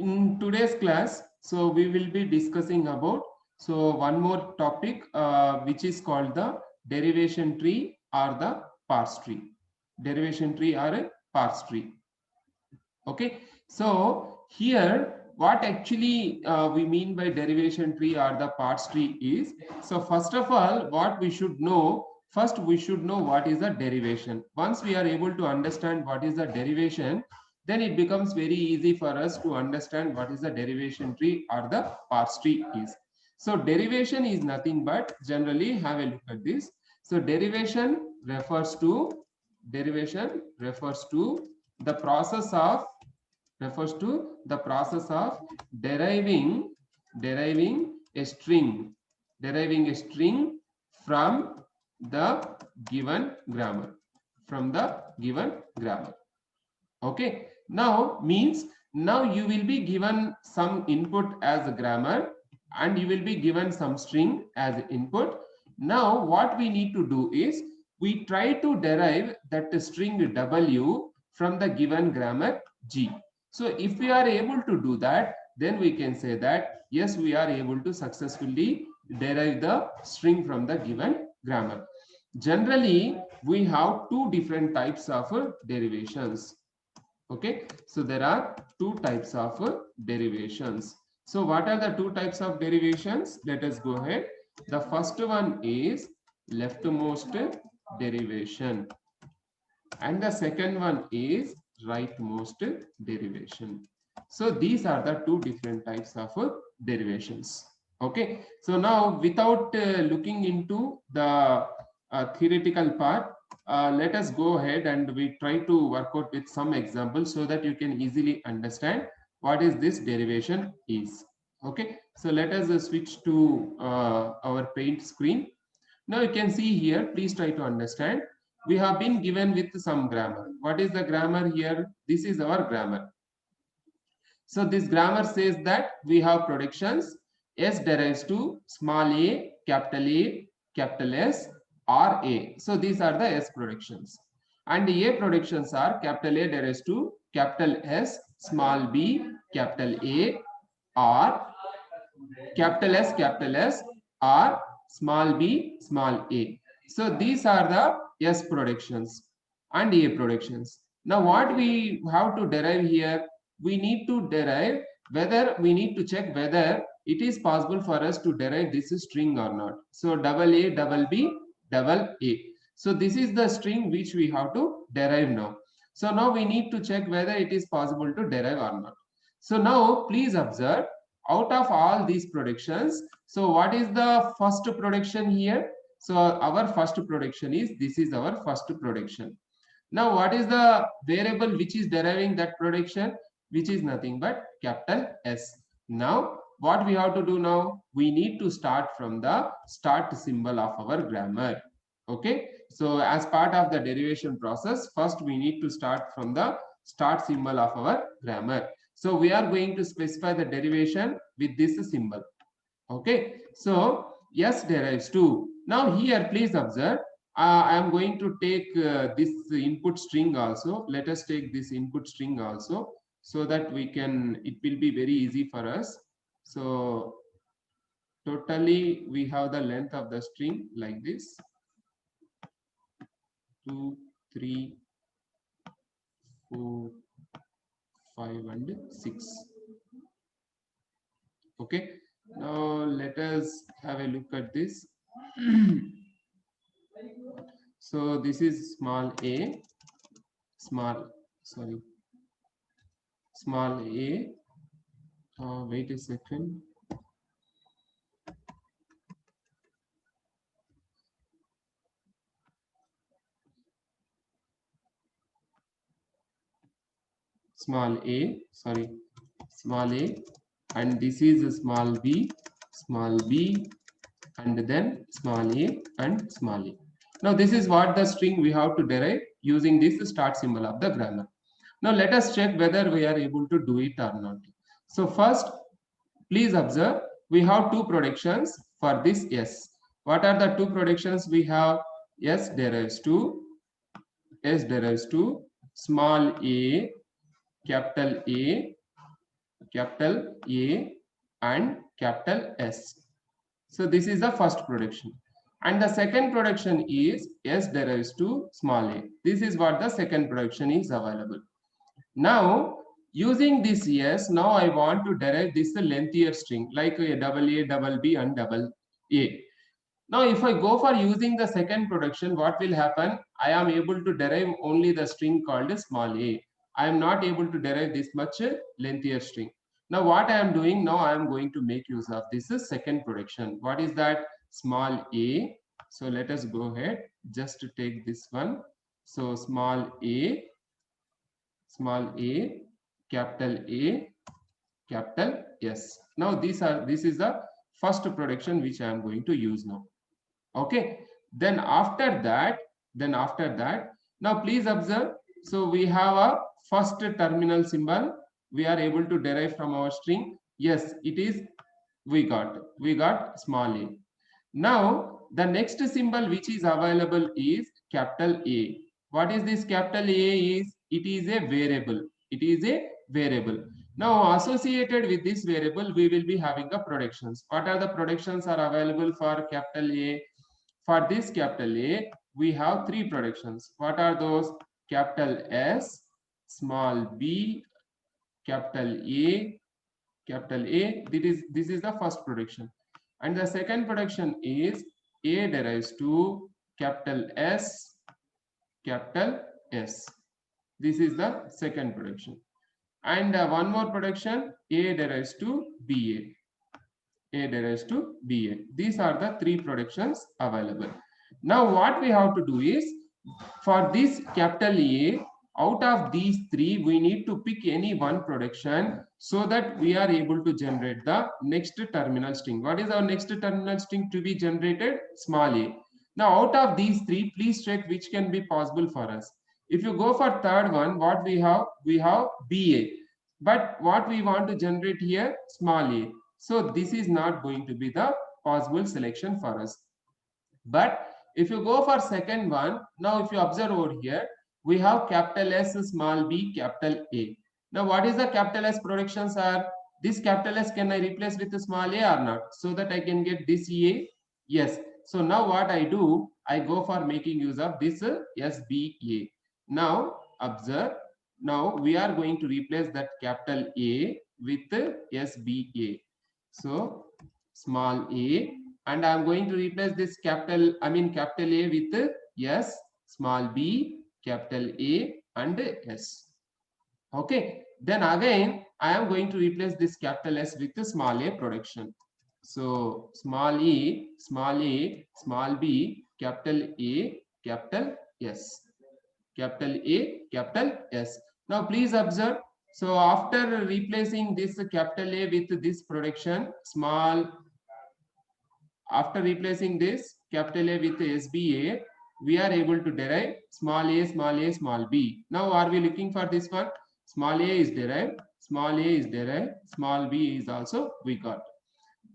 In today's class, so we will be discussing about one more topic which is called the derivation tree or the parse tree. Derivation tree or a parse tree. Okay, so here what actually we mean by derivation tree or the parse tree is, so first of all what we should know, first we should know what is the derivation. Once we are able to understand what is the derivation, then it becomes very easy for us to understand what is the derivation tree or the parse tree is. So derivation is nothing but, generally have a look at this. So derivation refers to the process of deriving a string from the given grammar Okay, now means, now you will be given some input as a grammar and you will be given some string as input. Now what we need to do is we try to derive that string W from the given grammar G. So if we are able to do that, then we can say that yes, we are able to successfully derive the string from the given grammar. Generally, we have two different types of derivations. Okay, so there are two types of derivations. So what are the two types of derivations? Let us go ahead. The first one is leftmost derivation and the second one is rightmost derivation. So these are the two different types of derivations. Okay, so now without looking into the theoretical part, let us go ahead and we try to work out with some examples so that you can easily understand what is this derivation is. Okay, so let us switch to our paint screen. Now you can see here, please try to understand. We have been given with some grammar. What is the grammar here? This is our grammar. So this grammar says that we have productions. S derives to small a, capital S, or A. So these are the S productions. And A productions are capital A derives to capital S, small b, capital A, or capital S, or small b, small a. So these are the S productions and A productions. Now what we have to derive here, we need to derive whether, we need to check whether it is possible for us to derive this string or not. So double A, double B, double A. So this is the string which we have to derive now. So now we need to check whether it is possible to derive or not. So now please observe, out of all these productions, so what is the first production here? So our first production is, this is our first production. Now what is the variable which is deriving that production? Which is nothing but capital S. Now what we have to do now? We need to start from the start symbol of our grammar. Okay, so as part of the derivation process, first we need to start from the start symbol of our grammar. So we are going to specify the derivation with this symbol. Okay, so S derives to. Now here please observe, I am going to take this input string also. Let us take this input string also, so that we can, it will be very easy for us. So totally we have the length of the string like this, 2, 3, 4, 5 and 6. Okay, now let us have a look at this. So this is small a, small a, wait a second. Small a, and this is a small b, and then small a and small a. Now this is what the string we have to derive using this start symbol of the grammar. Now let us check whether we are able to do it or not. So first, please observe, we have two productions for this S. What are the two productions we have? S derives to small a, capital A, capital A and capital S. So this is the first production. And the second production is S derives to small a. This is what the second production is available. Now, using this S, now I want to derive this lengthier string like a double A, double B and double A. Now, if I go for using the second production, what will happen? I am able to derive only the string called small a. I am not able to derive this much lengthier string. Now, what I am doing now, I am going to make use of this second production. What is that? Small a. So let us go ahead just to take this one. So small a, capital A, capital S. Now this is the first production which I am going to use now. Okay, then after that, now please observe. So we have a first terminal symbol we are able to derive from our string. Yes, it is we got small a. Now the next symbol which is available is capital A. What is this capital A is? It is a variable. It is a variable. Now associated with this variable, we will be having the productions. What are the productions are available for capital A? For this capital A, we have three productions. What are those? Capital S, small b, capital A, capital A. This is the first production. And the second production is A derives to capital S, capital S. This is the second production. And one more production, A derives to BA. A derives to BA. These are the three productions available. Now what we have to do is, for this capital A, out of these three, we need to pick any one production so that we are able to generate the next terminal string. What is our next terminal string to be generated? Small a. Now out of these three, please check which can be possible for us. If you go for third one, what we have? We have BA. But what we want to generate here? Small a. So this is not going to be the possible selection for us. But if you go for second one, now if you observe over here, we have capital S, small b, capital A. Now what is the capital S productions are? This capital S can I replace with a small a or not? So that I can get this A? Yes. So now what I do, I go for making use of this SBA. Now observe, now we are going to replace that capital A with SBA. So small a, and I am going to replace this capital A with S, small b, capital A and S. Okay, then again I am going to replace this capital S with the small a production. So small e, small a, small b, capital A, capital S. Capital A, capital S. Now please observe. So after replacing this capital A with this production, after replacing this capital A with SBA, we are able to derive small a, small a, small b. Now are we looking for this one? Small a is derived, small a is derived, small b is also we got.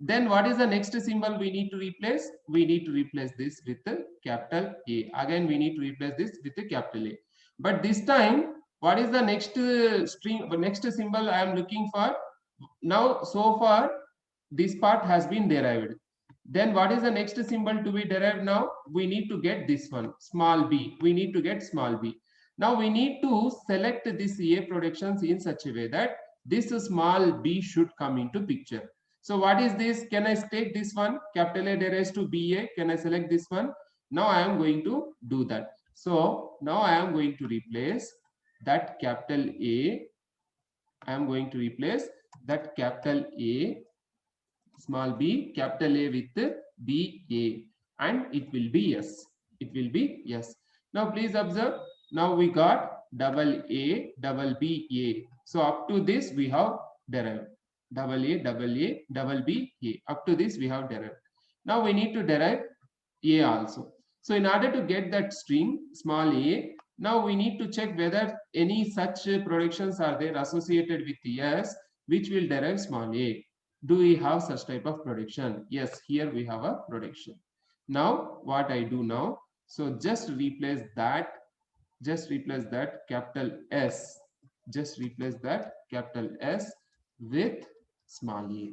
Then what is the next symbol we need to replace? We need to replace this with the capital A. Again, we need to replace this with the capital A. But this time, what is the next next symbol I am looking for? Now, so far, this part has been derived. Then what is the next symbol to be derived now? We need to get this one, small b. We need to get small b. Now we need to select this A productions in such a way that this small b should come into picture. So what is this? Can I take this one? Capital A derives to BA. Can I select this one? Now I am going to do that. So now I am going to replace that capital A. I am going to replace that capital A, small b, capital A with BA, and it will be yes. It will be yes. Now please observe. Now we got double A, double BA. So up to this we have derived. Double A, double B, A. Up to this we have derived. Now we need to derive A also. So in order to get that string small a, now we need to check whether any such productions are there associated with S which will derive small a. Do we have such type of production? Yes, here we have a production. Now what I do now, so just replace that capital S, just replace that capital S with small a.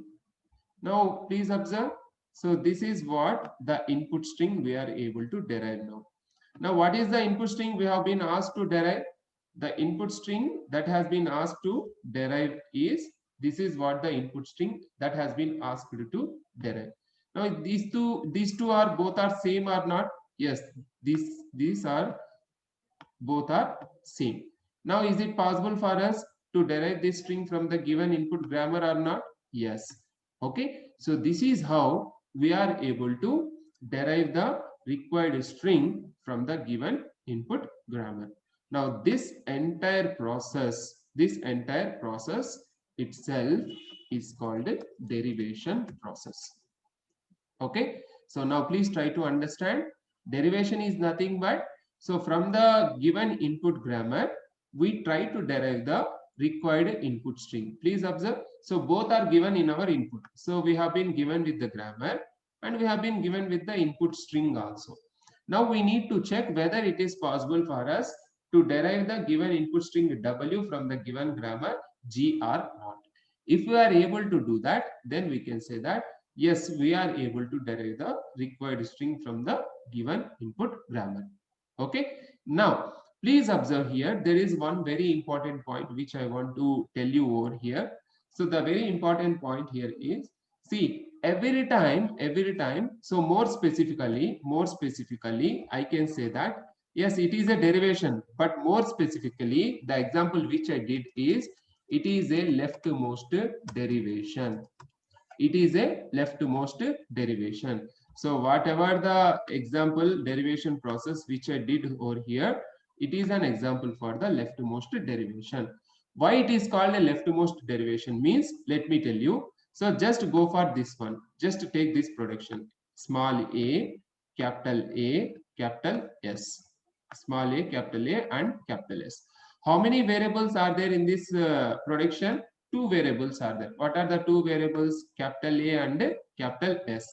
Now please observe. So this is what the input string we are able to derive now. Now what is the input string we have been asked to derive? The input string that has been asked to derive is, this is what the input string that has been asked to derive. Now these two are both are same or not? Yes, these are both are same. Now is it possible for us to derive this string from the given input grammar or not? Yes. Okay, so this is how we are able to derive the required string from the given input grammar. Now this entire process itself is called a derivation process. Okay, so now please try to understand. Derivation is nothing but, so from the given input grammar we try to derive the required input string. Please observe, so both are given in our input. So we have been given with the grammar and we have been given with the input string also. Now we need to check whether it is possible for us to derive the given input string W from the given grammar G or not. If we are able to do that, then we can say that yes, we are able to derive the required string from the given input grammar. Okay, now please observe here, there is one very important point which I want to tell you over here. So the very important point here is, see, every time, so more specifically, I can say that yes, it is a derivation, but more specifically, the example which I did is, it is a leftmost derivation. It is a leftmost derivation. So whatever the example derivation process which I did over here, it is an example for the leftmost derivation. Why it is called a leftmost derivation means, let me tell you. So just go for this one. Just take this production. Small a, capital S. Small a, capital A and capital S. How many variables are there in this production? Two variables are there. What are the two variables? Capital A and capital S.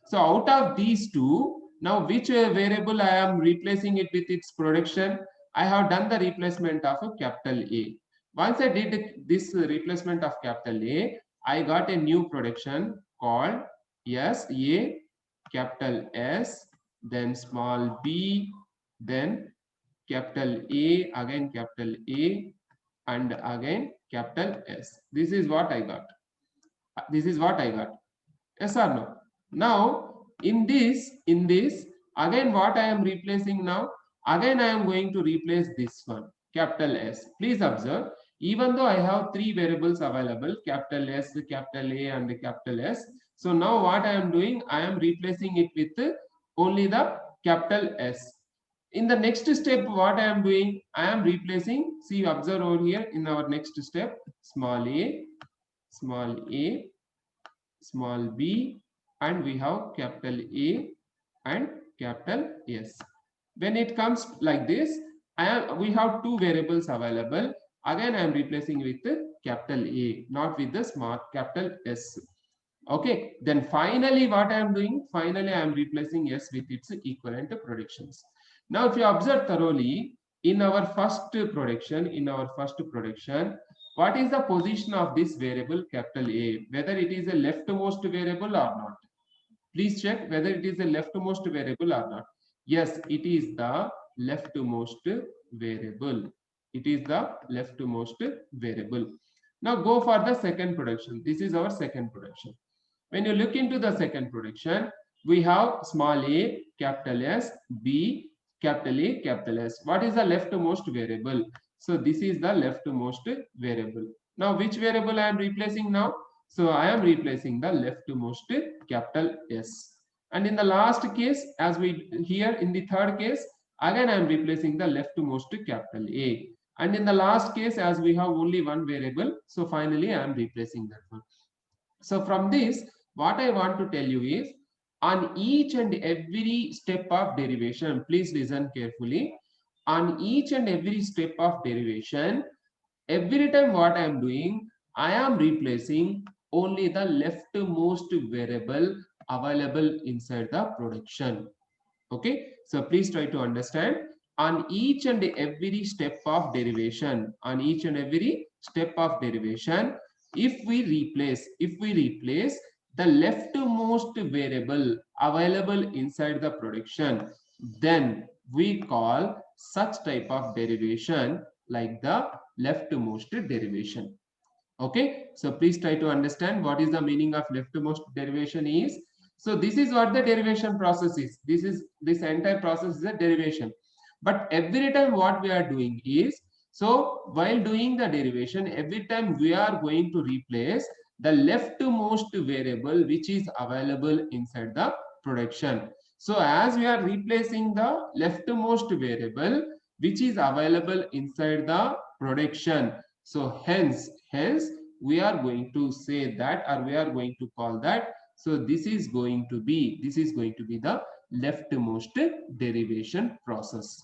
So out of these two, now which variable I am replacing it with its production? I have done the replacement of a capital A. Once I did this replacement of capital A, I got a new production called S, A, capital S, then small b, then capital A, again capital A, and again capital S. This is what I got. This is what I got. Yes or no? Now in this, again what I am replacing now? Again I am going to replace this one, capital S. Please observe, even though I have three variables available, capital S, capital A and capital S. So now what I am doing? I am replacing it with only the capital S. In the next step, what I am doing? I am replacing, see, observe over here in our next step, small a, small b, and we have capital A and capital S. When it comes like this, we have two variables available. Again, I am replacing with capital A, not with the small capital S. Okay, then finally what I am doing? Finally, I am replacing S with its equivalent productions. Now, if you observe thoroughly, in our first production, what is the position of this variable capital A? Whether it is a leftmost variable or not. Please check whether it is a leftmost variable or not. Yes, it is the leftmost variable. It is the leftmost variable. Now go for the second production. This is our second production. When you look into the second production, we have small a, capital S, b, capital A, capital S. What is the leftmost variable? So this is the leftmost variable. Now which variable I am replacing now? So I am replacing the leftmost capital S. And in the last case, as we here in the third case, again I am replacing the leftmost capital A. And in the last case, as we have only one variable, so finally I am replacing that one. So from this, what I want to tell you is, on each and every step of derivation, please listen carefully. On each and every step of derivation, every time what I am doing, I am replacing only the leftmost variable available inside the production. Okay, so please try to understand. On each and every step of derivation, if we replace the leftmost variable available inside the production, then we call such type of derivation like the leftmost derivation. Okay, so please try to understand what is the meaning of leftmost derivation is. So this is what the derivation process is. This entire process is a derivation. But every time what we are doing is, so while doing the derivation, every time we are going to replace the leftmost variable which is available inside the production. So as we are replacing the leftmost variable which is available inside the production, so hence we are going to say that, or we are going to call that, so this is going to be the leftmost derivation process.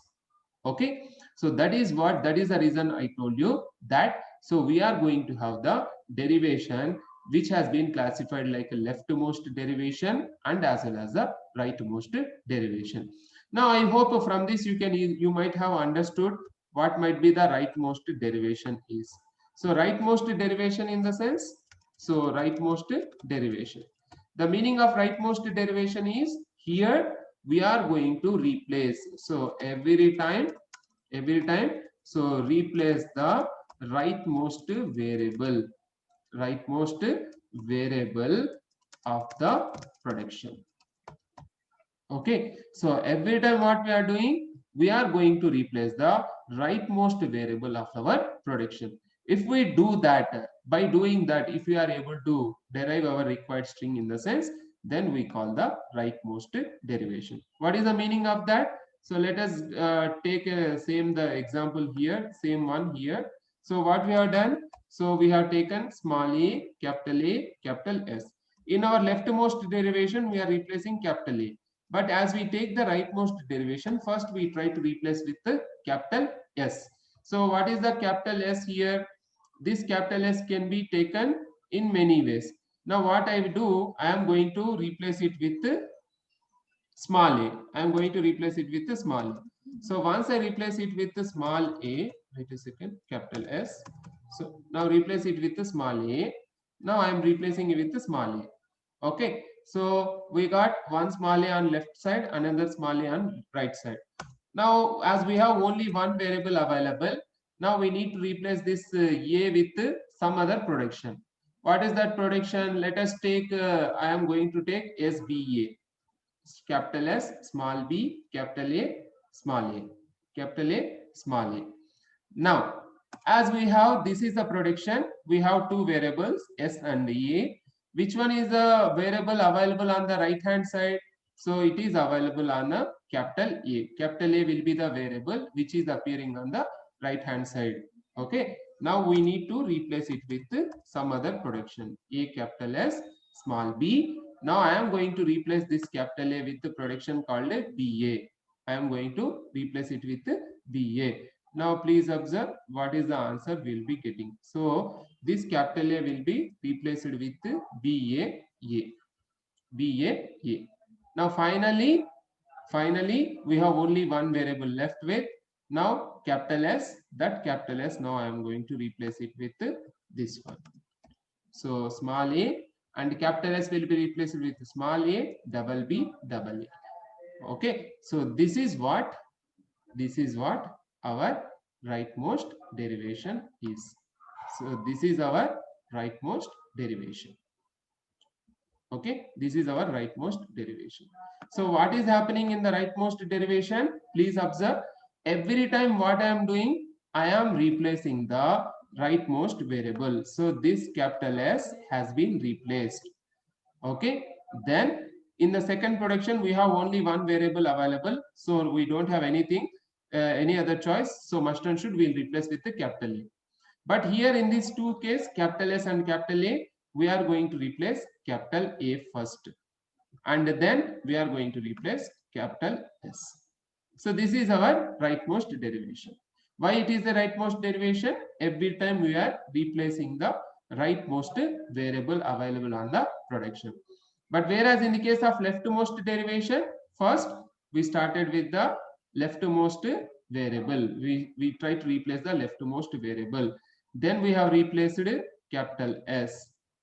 Okay, so that is the reason I told you that. So we are going to have the derivation which has been classified like a leftmost derivation and as well as the rightmost derivation. Now I hope from this you might have understood what might be the rightmost derivation is. So rightmost derivation in the sense, so rightmost derivation, the meaning of rightmost derivation is, here we are going to replace, so every time so replace the rightmost variable of the production. Okay, so every time what we are doing, we are going to replace the rightmost variable of our production. If we do that, by doing that, if we are able to derive our required string in the sense, then we call the rightmost derivation. What is the meaning of that? So let us take the example here, same one here. So what we have done, so we have taken small a, capital S. In our leftmost derivation, we are replacing capital A. But as we take the rightmost derivation, first we try to replace with the capital S. So what is the capital S here? This capital S can be taken in many ways. Now what I do, I am going to replace it with small a. I am going to replace it with the small a. So once I replace it with the small a, wait a second, capital S. So now replace it with the small a. Now I am replacing it with the small a. Okay. So we got one small a on left side, another small a on right side. Now as we have only one variable available, now we need to replace this a with some other production. What is that production? Let us take, I am going to take SBA. Capital S, small b, capital A, small a, capital A, small a. Now, as we have, this is the production, we have two variables, S and A. Which one is the variable available on the right hand side? So it is available on a capital A. Capital A will be the variable which is appearing on the right hand side. Okay. Now we need to replace it with some other production. A capital S, small b. Now I am going to replace this capital A with the production called a BA. I am going to replace it with BA. Now please observe what is the answer we'll be getting. So this capital A will be replaced with BA. Now finally we have only one variable left with. Now capital S, that capital S, now I am going to replace it with this one. So small a and capital S will be replaced with small a, double B, double A. Okay, so this is what our rightmost derivation is. So this is our rightmost derivation. Okay, this is our rightmost derivation. So what is happening in the rightmost derivation? Please observe, every time what I am doing, I am replacing the rightmost variable. So this capital S has been replaced. Okay, then in the second production we have only one variable available, so we don't have anything, any other choice. So must and should we'll replace with the capital A. But here in these two cases, capital S and capital A, we are going to replace capital A first, and then we are going to replace capital S. So this is our rightmost derivation. Why it is the rightmost derivation? Every time we are replacing the rightmost variable available on the production. But whereas in the case of leftmost derivation, first we started with the leftmost variable. We try to replace the leftmost variable. Then we have replaced capital S.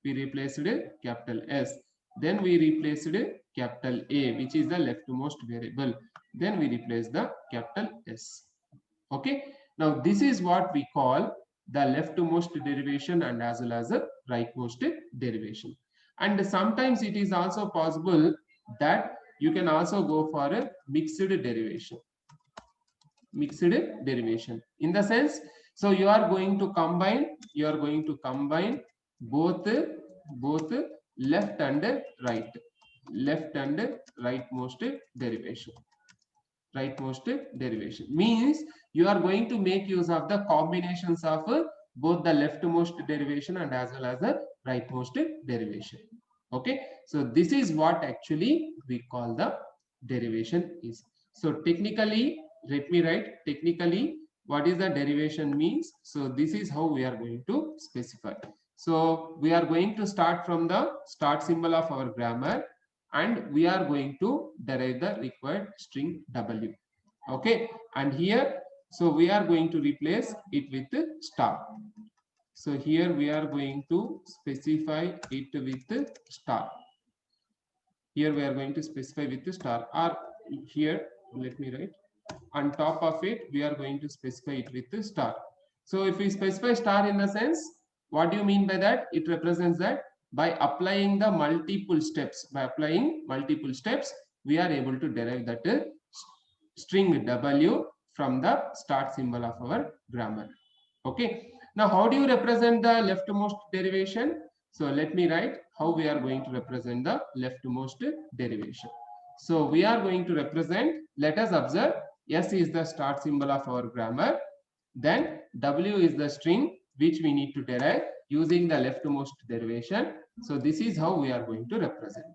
We replaced capital S. Then we replaced capital A, which is the leftmost variable. Then we replace the capital S. Okay. Now this is what we call the leftmost derivation and as well as the rightmost derivation. And sometimes it is also possible that you can also go for a mixed derivation. Mixed derivation in the sense, so you are going to combine both left and rightmost derivation. Rightmost derivation means you are going to make use of the combinations of both the leftmost derivation and as well as the rightmost derivation. Okay, so this is what actually we call the derivation is. So technically, let me write technically what is the derivation means. So this is how we are going to specify. So we are going to start from the start symbol of our grammar and we are going to derive the required string W. Okay, and here, so we are going to replace it with star. So here we are going to specify it with star. Here we are going to specify with star, or here let me write on top of it we are going to specify it with star. So if we specify star in the sense, what do you mean by that? It represents that by applying the multiple steps, we are able to derive that string W from the start symbol of our grammar. Okay, now how do you represent the leftmost derivation? So let me write how we are going to represent the leftmost derivation. So we are going to represent, let us observe, S is the start symbol of our grammar, then W is the string which we need to derive using the leftmost derivation. So this is how we are going to represent.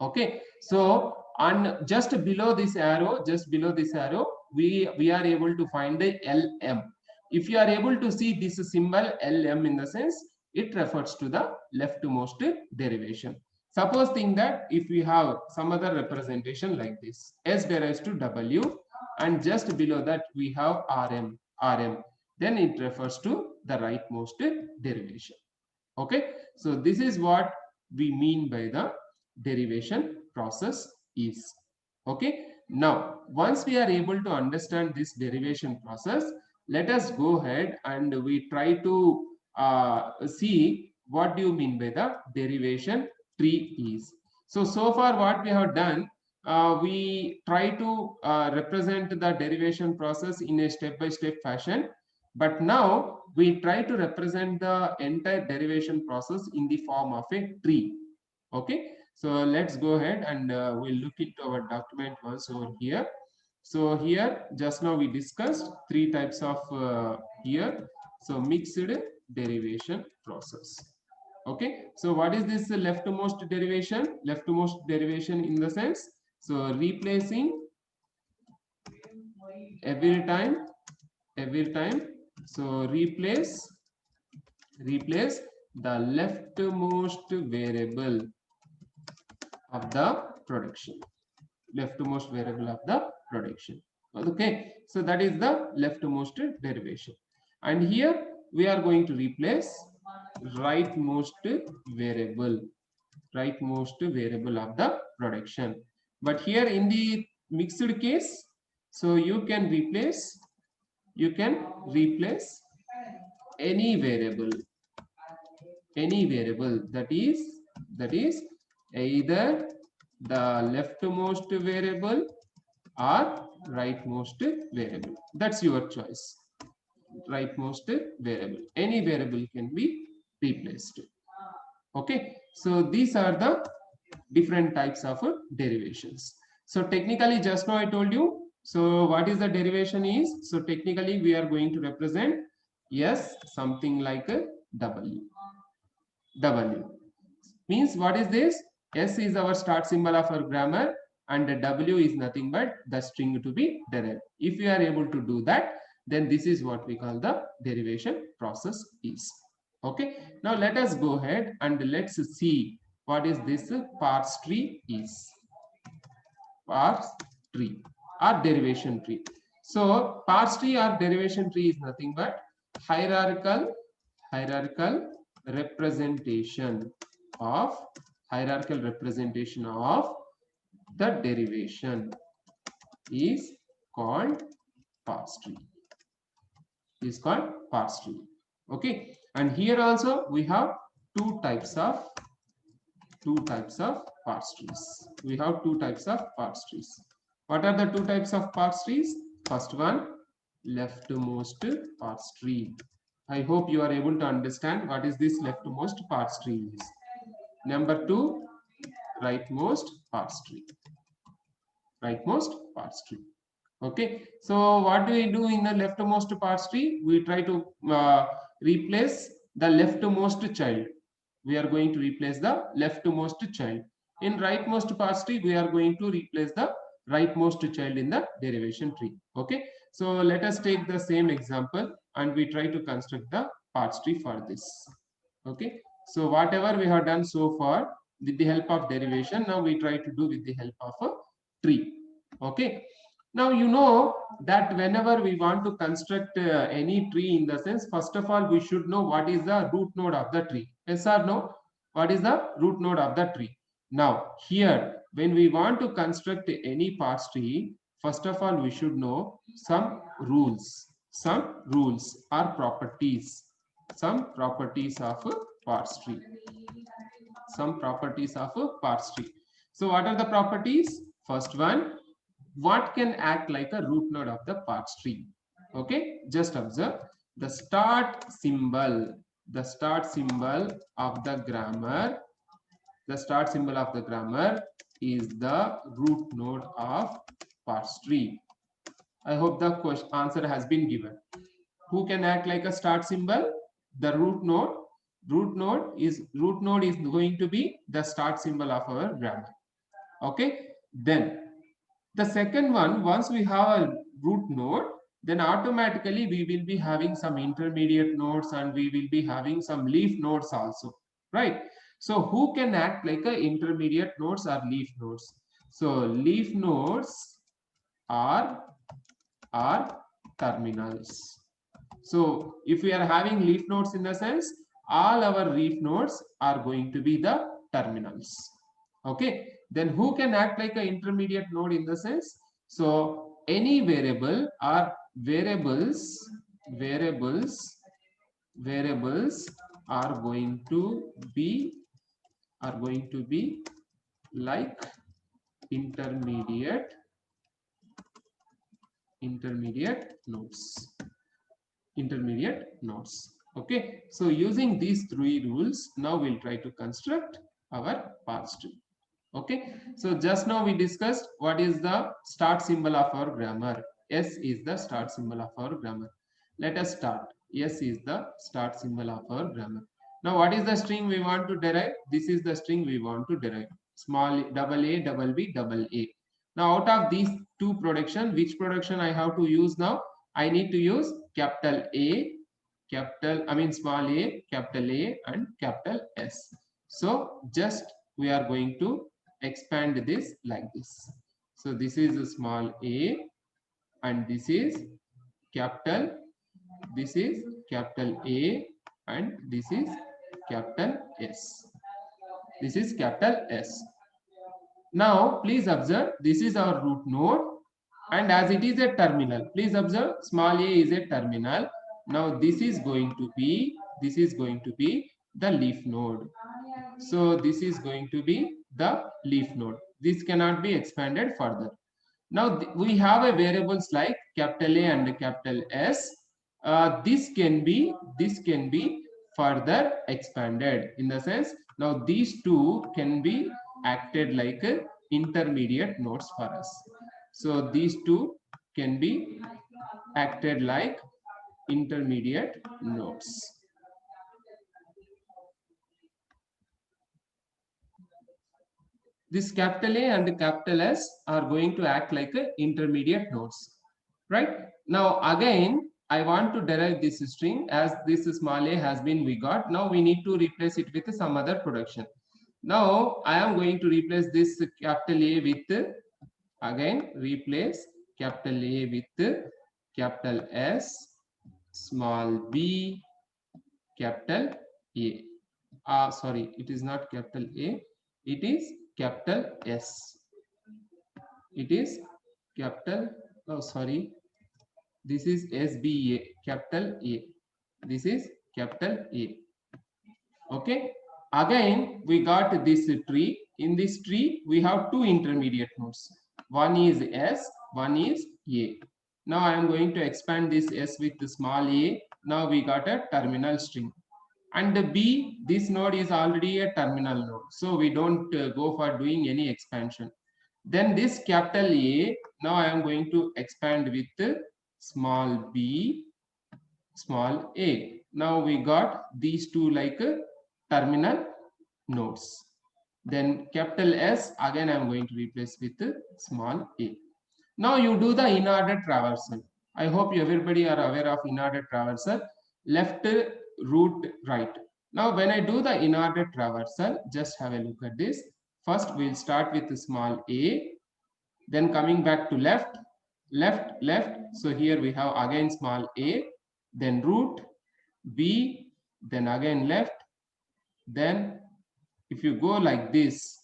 Okay, so on just below this arrow, we are able to find the LM. If you are able to see this symbol LM in the sense, it refers to the leftmost derivation. Suppose think that if we have some other representation like this, S derives to W and just below that we have RM, then it refers to the rightmost derivation. Okay, so this is what we mean by the derivation process is. Okay, now once we are able to understand this derivation process, let us go ahead and we try to see what do you mean by the derivation tree is. So far what we have done, we try to represent the derivation process in a step-by-step fashion, but now we try to represent the entire derivation process in the form of a tree. Okay, so let's go ahead and we'll look into our document once over here. So here just now we discussed three types of here. So mixed derivation process. Okay, so what is this leftmost derivation? Leftmost derivation in the sense, so replacing every time. So replace the leftmost variable of the production. Leftmost variable of the production. Okay, so that is the leftmost derivation. And here we are going to replace rightmost variable of the production. But here in the mixed case, so you can replace any variable that is either the leftmost variable or rightmost variable. That's your choice. Rightmost variable, any variable can be replaced. Okay, so these are the different types of derivations. So technically just now I told you, so what is the derivation is, so technically we are going to represent yes something like a W means what is this? S is our start symbol of our grammar and W is nothing but the string to be derived. If we are able to do that, then this is what we call the derivation process is. Okay, now let us go ahead and let's see what is this parse tree is. Parse tree or derivation tree. So parse tree or derivation tree is nothing but hierarchical representation of hierarchical representation of the derivation is called parse tree. Is called parse tree. Okay, and here also we have two types of parse trees. We have two types of parse trees. What are the two types of parse trees? First one, leftmost parse tree. I hope you are able to understand what is this leftmost parse tree is. Number two, rightmost parse tree. Rightmost parse tree. Okay, so what do we do in the leftmost parse tree? We try to replace the leftmost child. We are going to replace the leftmost child. In rightmost parse tree, we are going to replace the rightmost child in the derivation tree. Okay, so let us take the same example and we try to construct the parse tree for this. Okay, so whatever we have done so far with the help of derivation, now we try to do with the help of a tree. Okay, now you know that whenever we want to construct any tree, in the sense, first of all we should know what is the root node of the tree. Yes or no? What is the root node of the tree? Now here, when we want to construct any parse tree, first of all we should know some rules or properties, some properties of a parse tree. Some properties of a parse tree. So what are the properties? First one, what can act like a root node of the parse tree? Okay, just observe the start symbol of the grammar. The start symbol of the grammar is the root node of parse tree. I hope the answer has been given. Who can act like a start symbol? The root node. Root node is going to be the start symbol of our grammar. Okay, then the second one, once we have a root node, then automatically we will be having some intermediate nodes and we will be having some leaf nodes also, right? So who can act like a intermediate nodes or leaf nodes? So leaf nodes are terminals. So if we are having leaf nodes, in the sense, all our leaf nodes are going to be the terminals. Okay, then who can act like an intermediate node, in the sense? So any variable or variables are going to be like intermediate nodes. Okay, so using these three rules, now we'll try to construct our parse tree. Okay, so just now we discussed what is the start symbol of our grammar. S is the start symbol of our grammar. Let us start. S is the start symbol of our grammar. Now what is the string we want to derive? This is the string we want to derive. Small double a, double b, double a. Now out of these two production, which production I have to use now? I need to use capital A, small a, capital A and capital S. So just we are going to expand this like this. So this is a small a and this is capital A and this is capital S. This is capital S. Now please observe, this is our root node and as it is a terminal, please observe small a is a terminal. Now this is going to be the leaf node. So this is going to be the leaf node. This cannot be expanded further. Now we have a variables like capital A and capital S. This can be further expanded, in the sense, now these two can be acted like intermediate nodes for us. So these two can be acted like intermediate nodes. This capital A and capital S are going to act like intermediate nodes, right? Now again, I want to derive this string, as this small a has been we got. Now we need to replace it with some other production. Now I am going to replace this capital A with, again replace capital A with capital S, small b, capital A. sorry, it is not capital A, it is capital S. It is capital, oh sorry, this is SBA, capital A. This is capital A. Okay, again we got this tree. In this tree we have two intermediate nodes. One is S, one is A. Now I am going to expand this S with the small a. Now we got a terminal string. And the B, this node is already a terminal node, so we don't go for doing any expansion. Then this capital A, now I am going to expand with small b, small a. Now we got these two like terminal nodes. Then capital S, again I am going to replace with small a. Now you do the in-order traversal. I hope everybody are aware of in-order traversal. Left, root, right. Now when I do the in-order traversal, just have a look at this. First we'll start with small a, then coming back to left, left, left. So here we have again small a, then root, b, then again left. Then if you go like this,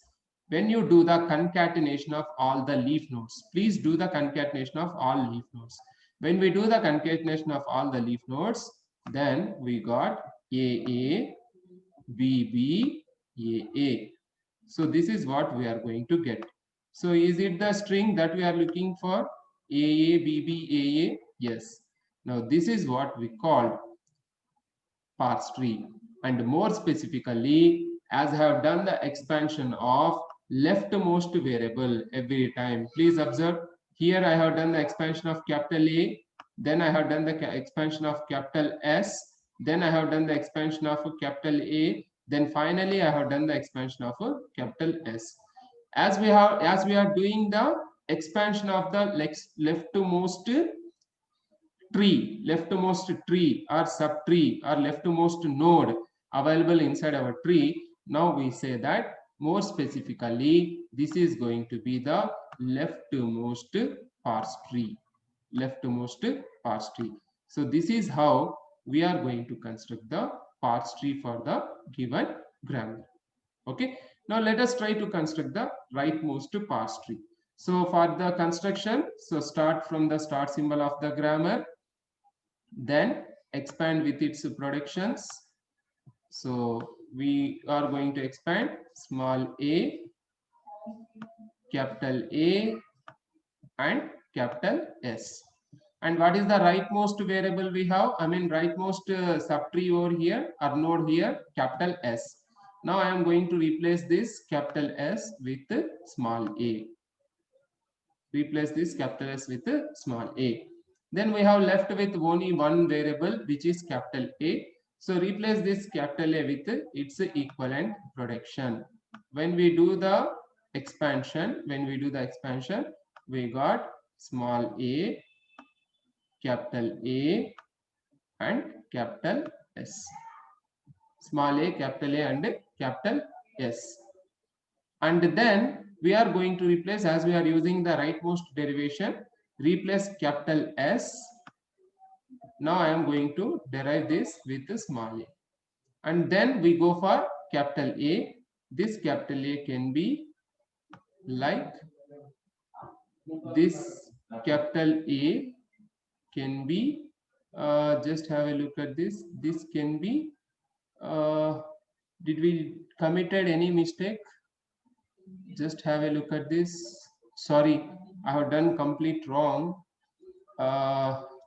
when you do the concatenation of all the leaf nodes, please do the concatenation of all leaf nodes. When we do the concatenation of all the leaf nodes, then we got AA, BB, AA. So this is what we are going to get. So is it the string that we are looking for? AA, BB, AA? Yes. Now this is what we call parse tree. And more specifically, as I have done the expansion of leftmost variable every time. Please observe, here I have done the expansion of capital A, then I have done the expansion of capital S, then I have done the expansion of capital A, then finally I have done the expansion of capital S. As we are doing the expansion of the leftmost tree or subtree or leftmost node available inside our tree, now we say that more specifically this is going to be the leftmost parse tree. So this is how we are going to construct the parse tree for the given grammar. Okay, now let us try to construct the rightmost parse tree. So for the construction, so start from the start symbol of the grammar, then expand with its productions. So we are going to expand small a, capital A, and capital S. And what is the rightmost variable we have? I mean rightmost subtree over here or node here, capital S. Now I am going to replace this capital S with small a. Replace this capital S with small a. Then we have left with only one variable, which is capital A. So replace this capital A with its equivalent production. When we do the expansion, we got small a, capital A, and capital S. Small a, capital A, and capital S. And then we are going to replace, as we are using the rightmost derivation, replace capital S. Now I am going to derive this with the small a. And then we go for capital A. This capital A can be like this. Capital A can be, just have a look at this. This can be, did we committed any mistake? Just have a look at this. Sorry, I have done complete wrong.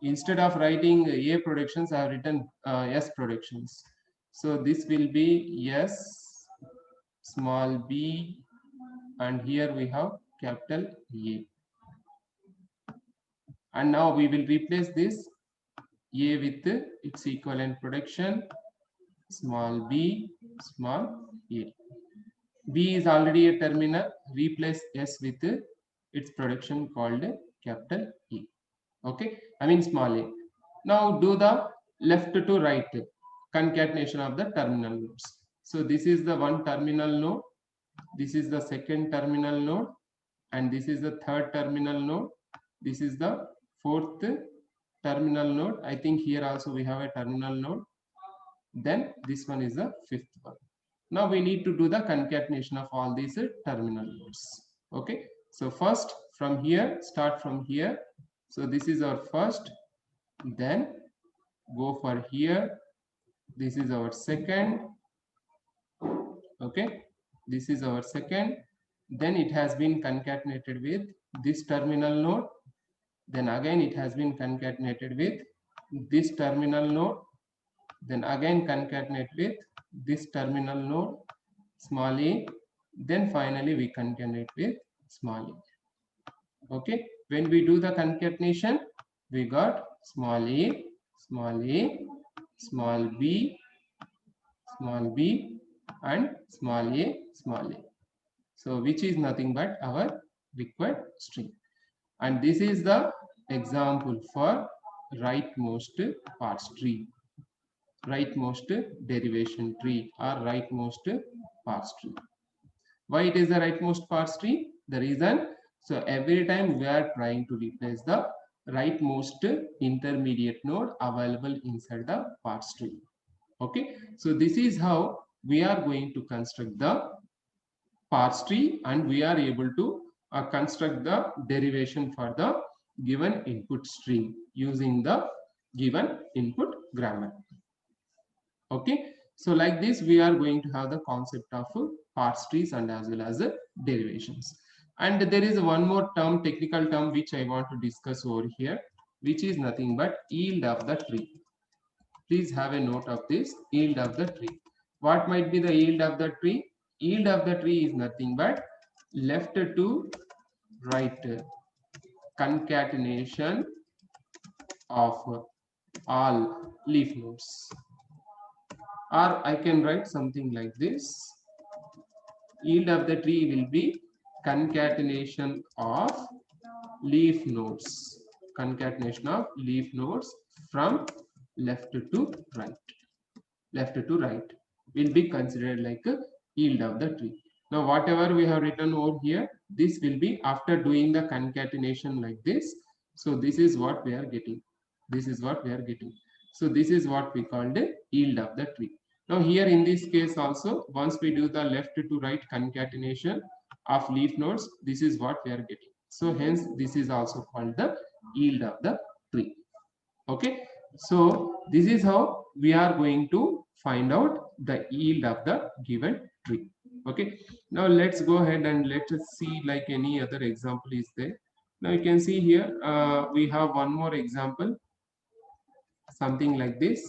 Instead of writing A productions, I have written S productions. So this will be S, small b, and here we have capital A. And now we will replace this A with its equivalent production, small b, small a. B is already a terminal, replace S with its production called capital E. Okay, I mean small a. Now do the left to right concatenation of the terminal nodes. So this is the one terminal node, this is the second terminal node, and this is the third terminal node, this is the fourth terminal node. I think here also we have a terminal node. Then this one is the fifth one. Now we need to do the concatenation of all these terminal nodes. Okay, so first from here, start from here. So this is our first, then go for here. This is our second. Okay, this is our second. Then it has been concatenated with this terminal node. Then again it has been concatenated with this terminal node. Then again concatenate with this terminal node, small a. Then finally we concatenate with small a. Okay, when we do the concatenation, we got small a, small a, small b, and small a, small a. So which is nothing but our required string. And this is the example for rightmost parse tree, rightmost derivation tree, or rightmost parse tree. Why it is the rightmost parse tree? The reason, so every time we are trying to replace the rightmost intermediate node available inside the parse tree. Okay, so this is how we are going to construct the parse tree, and we are able to construct the derivation for the given input string using the given input grammar. Okay, so like this we are going to have the concept of parse trees and as well as derivations. And there is one more term, technical term, which I want to discuss over here, which is nothing but yield of the tree. Please have a note of this, yield of the tree. What might be the yield of the tree? Yield of the tree is nothing but left to right concatenation of all leaf nodes. Or I can write something like this. Yield of the tree will be concatenation of leaf nodes. Concatenation of leaf nodes from left to right. Left to right will be considered like a yield of the tree. Now whatever we have written over here, this will be after doing the concatenation like this. So this is what we are getting. This is what we are getting. So this is what we called a yield of the tree. Now here in this case also, once we do the left to right concatenation of leaf nodes, this is what we are getting. So hence this is also called the yield of the tree. Okay, so this is how we are going to find out the yield of the given tree. Okay, now let's go ahead and let us see like any other example is there. Now you can see here we have one more example, something like this.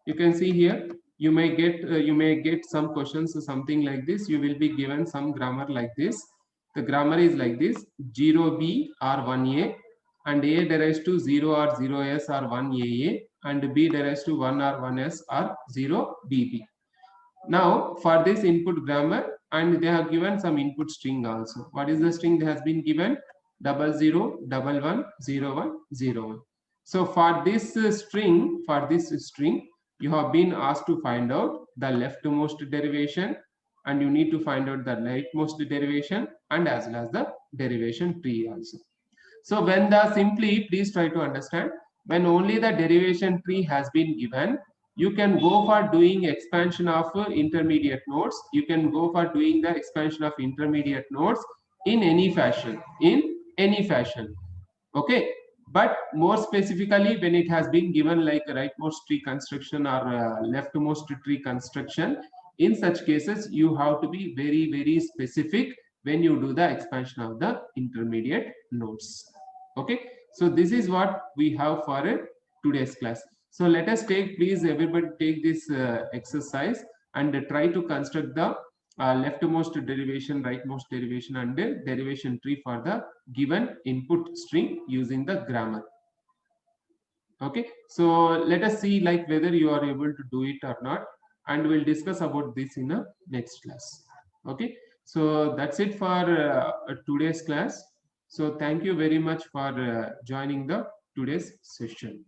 You can see here you may get some questions, something like this. You will be given some grammar like this. The grammar is like this: 0b or 1a, and a derives to 0 or 0s or 1aa, and b derives to 1 or 1s or 0bb. Now for this input grammar, and they have given some input string also. What is the string that has been given? 00 11 01 01. So for this string, you have been asked to find out the leftmost derivation, and you need to find out the rightmost derivation, and as well as the derivation tree also. So when the simply, please try to understand, when only the derivation tree has been given, you can go for doing expansion of intermediate nodes. You can go for doing the expansion of intermediate nodes in any fashion, okay. But more specifically, when it has been given like a rightmost tree construction or leftmost tree construction, in such cases you have to be very, very specific when you do the expansion of the intermediate nodes. Okay, so this is what we have for today's class. So let us take, please everybody take this exercise and try to construct the leftmost derivation, rightmost derivation, and derivation tree for the given input string using the grammar. Okay, so let us see like whether you are able to do it or not, and we'll discuss about this in a next class. Okay, so that's it for today's class. So thank you very much for joining the today's session.